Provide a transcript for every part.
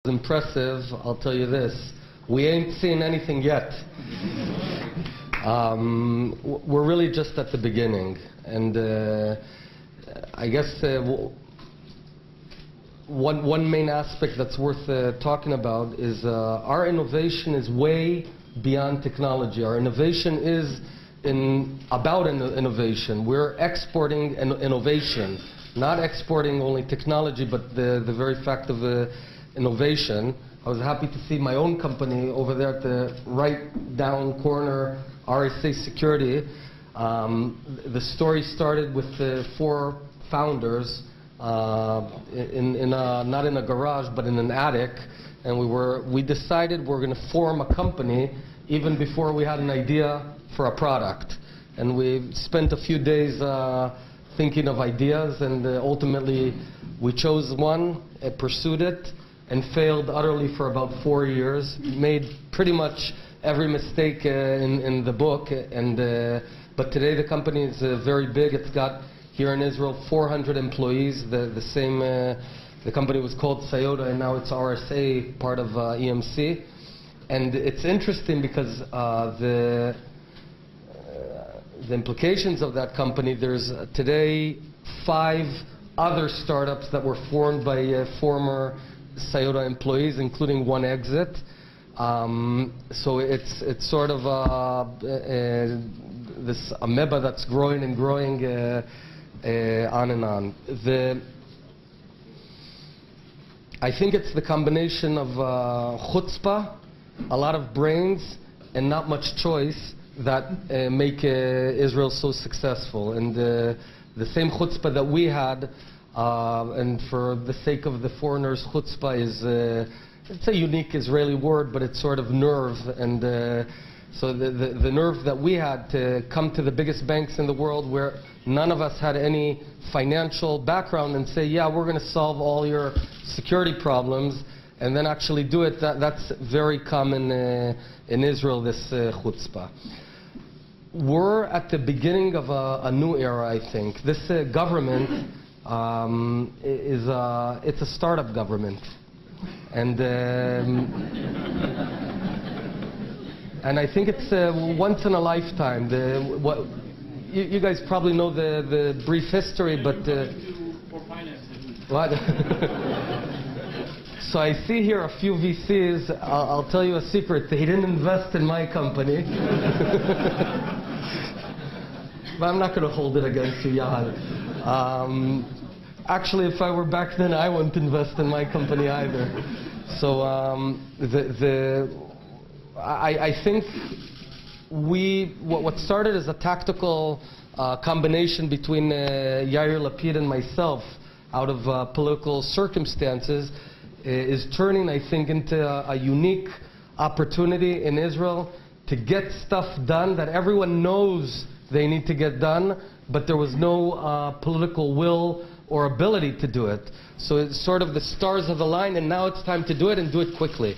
Impressive, I'll tell you this. We ain't seen anything yet. We're really just at the beginning. And I guess one main aspect that's worth talking about is our innovation is way beyond technology. Our innovation is about innovation. We're exporting innovation, not exporting only technology, but the very fact of innovation. I was happy to see my own company over there at the right down corner, RSA Security. The story started with the 4 founders not in a garage but in an attic, and we decided we're going to form a company even before we had an idea for a product. And we spent a few days thinking of ideas, and ultimately we chose one, pursued it, and failed utterly for about 4 years. Made pretty much every mistake in the book, but today the company is very big. It's got here in Israel 400 employees. The company was called Sayota, and now it's RSA, part of EMC. And it's interesting because the implications of that company, there's today 5 other startups that were formed by former Sayota employees, including 1 exit. So it's sort of this amoeba that's growing and growing on and on. I think it's the combination of chutzpah, a lot of brains, and not much choice that make Israel so successful. And the same chutzpah that we had, and for the sake of the foreigners, chutzpah is it's a unique Israeli word, but it's sort of nerve. And so the nerve that we had to come to the biggest banks in the world, where none of us had any financial background, and say, yeah, we're going to solve all your security problems, and then actually do it, that's very common in Israel, this chutzpah. We're at the beginning of a new era, I think. This government it's a startup government, and I think it's once in a lifetime. You guys probably know the brief history, but what? So I see here a few VCs. I'll tell you a secret. They didn't invest in my company. But I'm not going to hold it against you, Yahal. Actually, if I were back then, I wouldn't invest in my company either. So I think what started as a tactical combination between Yair Lapid and myself out of political circumstances is turning, I think, into a unique opportunity in Israel to get stuff done that everyone knows they need to get done, but there was no political will or ability to do it. So it's sort of the stars of the line, and now it's time to do it, and do it quickly.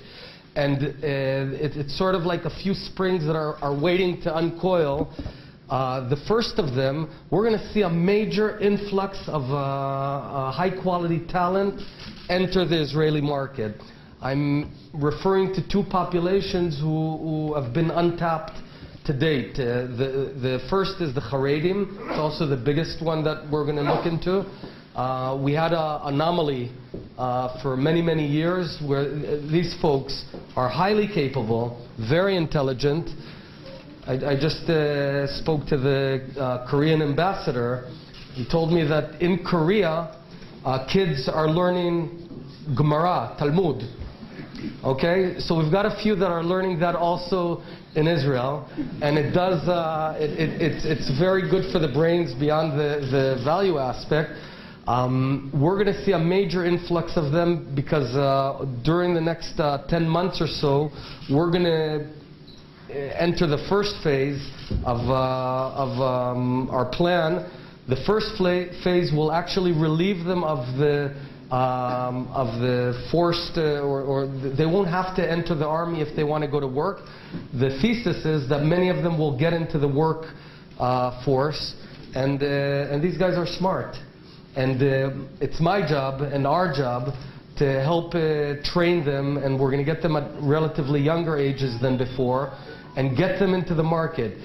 And it's sort of like a few springs that are waiting to uncoil. The first of them, we're going to see a major influx of high-quality talent enter the Israeli market. I'm referring to 2 populations who have been untapped to date. The first is the Haredim. It's also the biggest one that we're going to look into. We had an anomaly for many, many years where these folks are highly capable, very intelligent. I just spoke to the Korean ambassador. He told me that in Korea, kids are learning Gemara, Talmud. Okay, so we've got a few that are learning that also in Israel, and it does. It's very good for the brains beyond the value aspect. We're going to see a major influx of them because during the next 10 months or so, we're going to enter the first phase of our plan. The first phase will actually relieve them of the forced, or they won't have to enter the army if they want to go to work. The thesis is that many of them will get into the work force, and these guys are smart. And it's my job and our job to help train them, and we're going to get them at relatively younger ages than before, and get them into the market.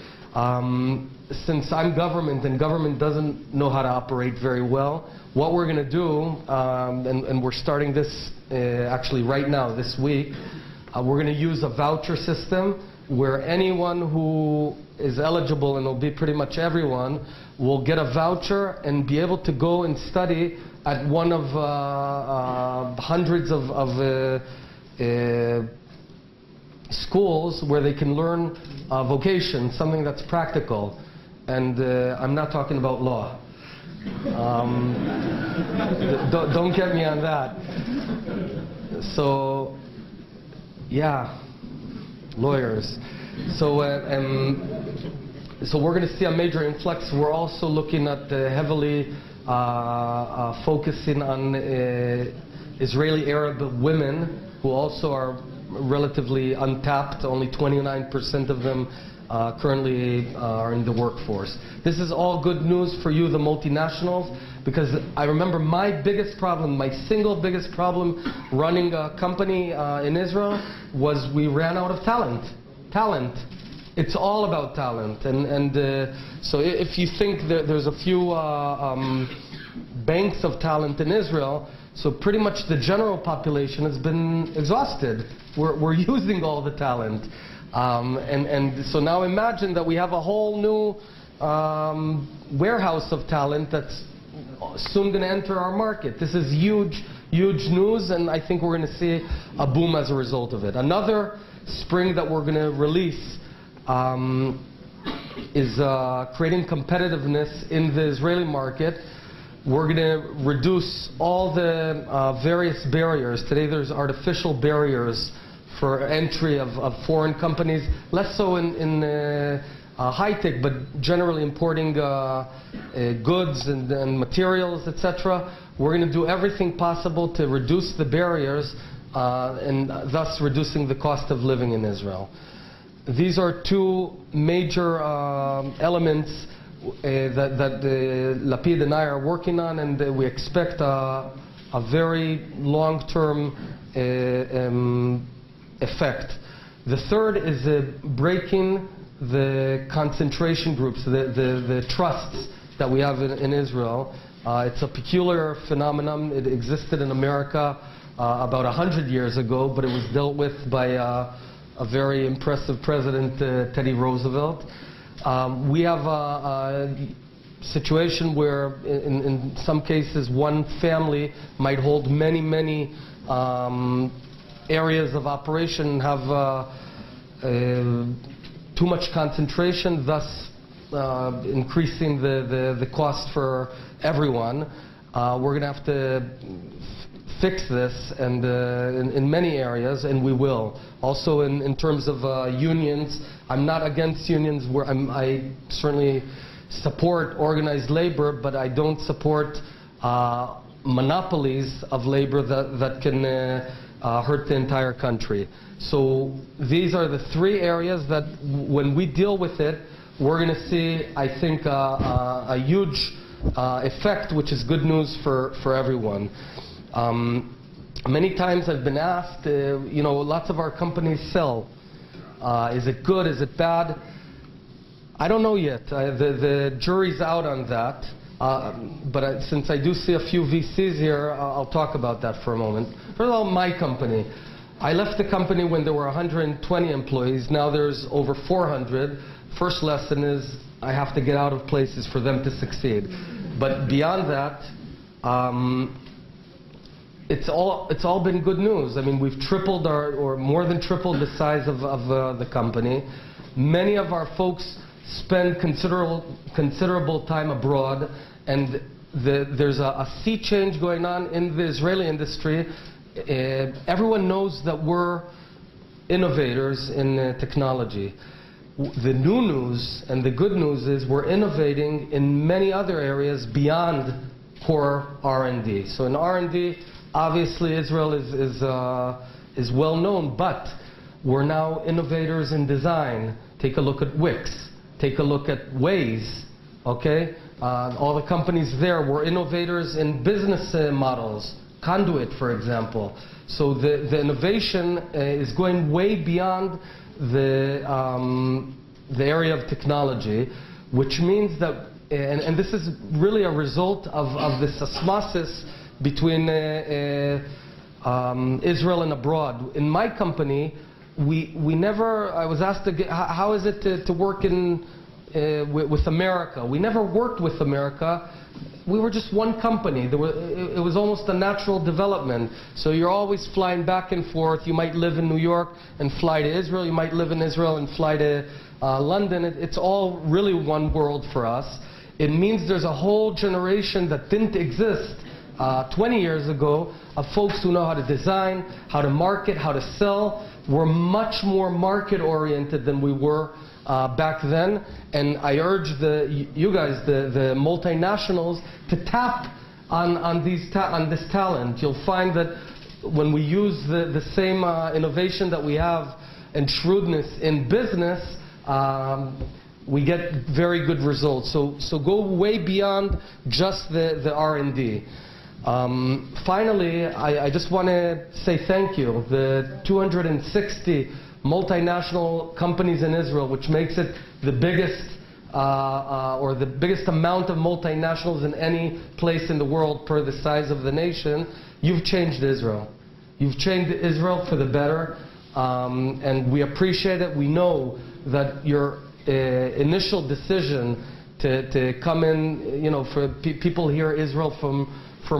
Since I'm government, and government doesn't know how to operate very well, what we're going to do, and we're starting this actually right now, this week, we're going to use a voucher system where anyone who is eligible, and it'll be pretty much everyone, will get a voucher and be able to go and study at one of hundreds of schools where they can learn a vocation, something that's practical. And I'm not talking about law. Don't get me on that. So, yeah, lawyers. So we're going to see a major influx. We're also looking at heavily focusing on Israeli Arab women, who also are relatively untapped. Only 29% of them currently are in the workforce. This is all good news for you, the multinationals, because I remember my biggest problem, my single biggest problem running a company in Israel was we ran out of talent. Talent. It's all about talent. And so if you think that there's a few banks of talent in Israel, so pretty much the general population has been exhausted. We're using all the talent. And so now imagine that we have a whole new warehouse of talent that's soon going to enter our market. This is huge, huge news, and I think we're going to see a boom as a result of it. Another spring that we're going to release is creating competitiveness in the Israeli market. We're going to reduce all the various barriers. Today there's artificial barriers for entry of foreign companies, less so in high-tech, but generally importing goods and materials, etc. We're going to do everything possible to reduce the barriers and thus reducing the cost of living in Israel. These are two major elements that Lapid and I are working on, and we expect a very long-term effect. The third is breaking the concentration groups, the trusts that we have in Israel. It's a peculiar phenomenon. It existed in America about 100 years ago, but it was dealt with by a very impressive president, Teddy Roosevelt. We have a situation where in some cases one family might hold many areas of operation and have too much concentration, thus increasing the cost for everyone. We're going to have to fix this, and in many areas, and we will. Also in terms of unions, I'm not against unions. I certainly support organized labor, but I don't support monopolies of labor that can hurt the entire country. So these are the three areas that when we deal with it, we're going to see, I think, a huge effect, which is good news for everyone. Many times I've been asked, lots of our companies sell. Is it good? Is it bad? I don't know yet. The jury's out on that. But since I do see a few VCs here, I'll talk about that for a moment. First of all, my company. I left the company when there were 120 employees. Now there's over 400. First lesson is I have to get out of places for them to succeed. But beyond that, it's all been good news. I mean, we've tripled or more than tripled the size of the company. Many of our folks spend considerable time abroad, and there's a sea change going on in the Israeli industry. Everyone knows that we're innovators in technology. The new news and the good news is we're innovating in many other areas beyond core R&D. So in R&D, obviously Israel is well known, but we're now innovators in design. Take a look at Wix. Take a look at Waze. Okay? All the companies there were innovators in business models. conduit, for example. So the innovation is going way beyond the area of technology, which means that, and this is really a result of this osmosis between Israel and abroad. In my company, we never, I was asked, how is it to work with America? We never worked with America. We were just one company. It was almost a natural development. So you're always flying back and forth. You might live in New York and fly to Israel. You might live in Israel and fly to London. It's all really one world for us. It means there's a whole generation that didn't exist 20 years ago of folks who know how to design, how to market, how to sell. We're much more market-oriented than we were back then, and I urge you guys, the multinationals, to tap on this talent. You'll find that when we use the same innovation that we have and shrewdness in business, we get very good results. So go way beyond just the R&D. Finally, I just want to say thank you. The 260 multinational companies in Israel, which makes it the biggest or the biggest amount of multinationals in any place in the world per the size of the nation, you've changed Israel. You've changed Israel for the better, and we appreciate it. We know that your initial decision to come in, you know, for people here Israel from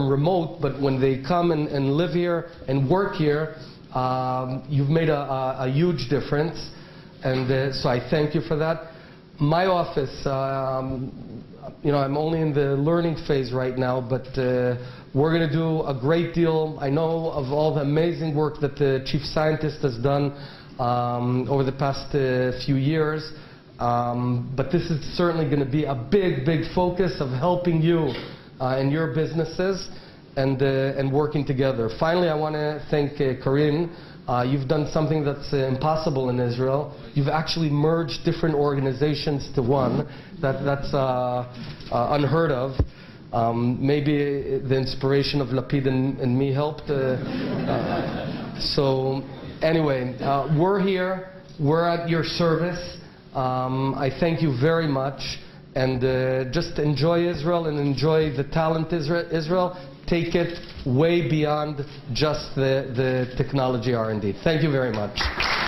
remote, but when they come and live here and work here, you've made a huge difference, and so I thank you for that. My office, you know, I'm only in the learning phase right now, but we're going to do a great deal. I know of all the amazing work that the chief scientist has done over the past few years, but this is certainly going to be a big focus of helping you and your businesses and working together. Finally, I want to thank Karin. You've done something that's impossible in Israel. You've actually merged different organizations to one. That's unheard of. Maybe the inspiration of Lapid and me helped. So anyway, we're here. We're at your service. I thank you very much. And just enjoy Israel and enjoy the talent Israel. Take it way beyond just the technology R&D. Thank you very much.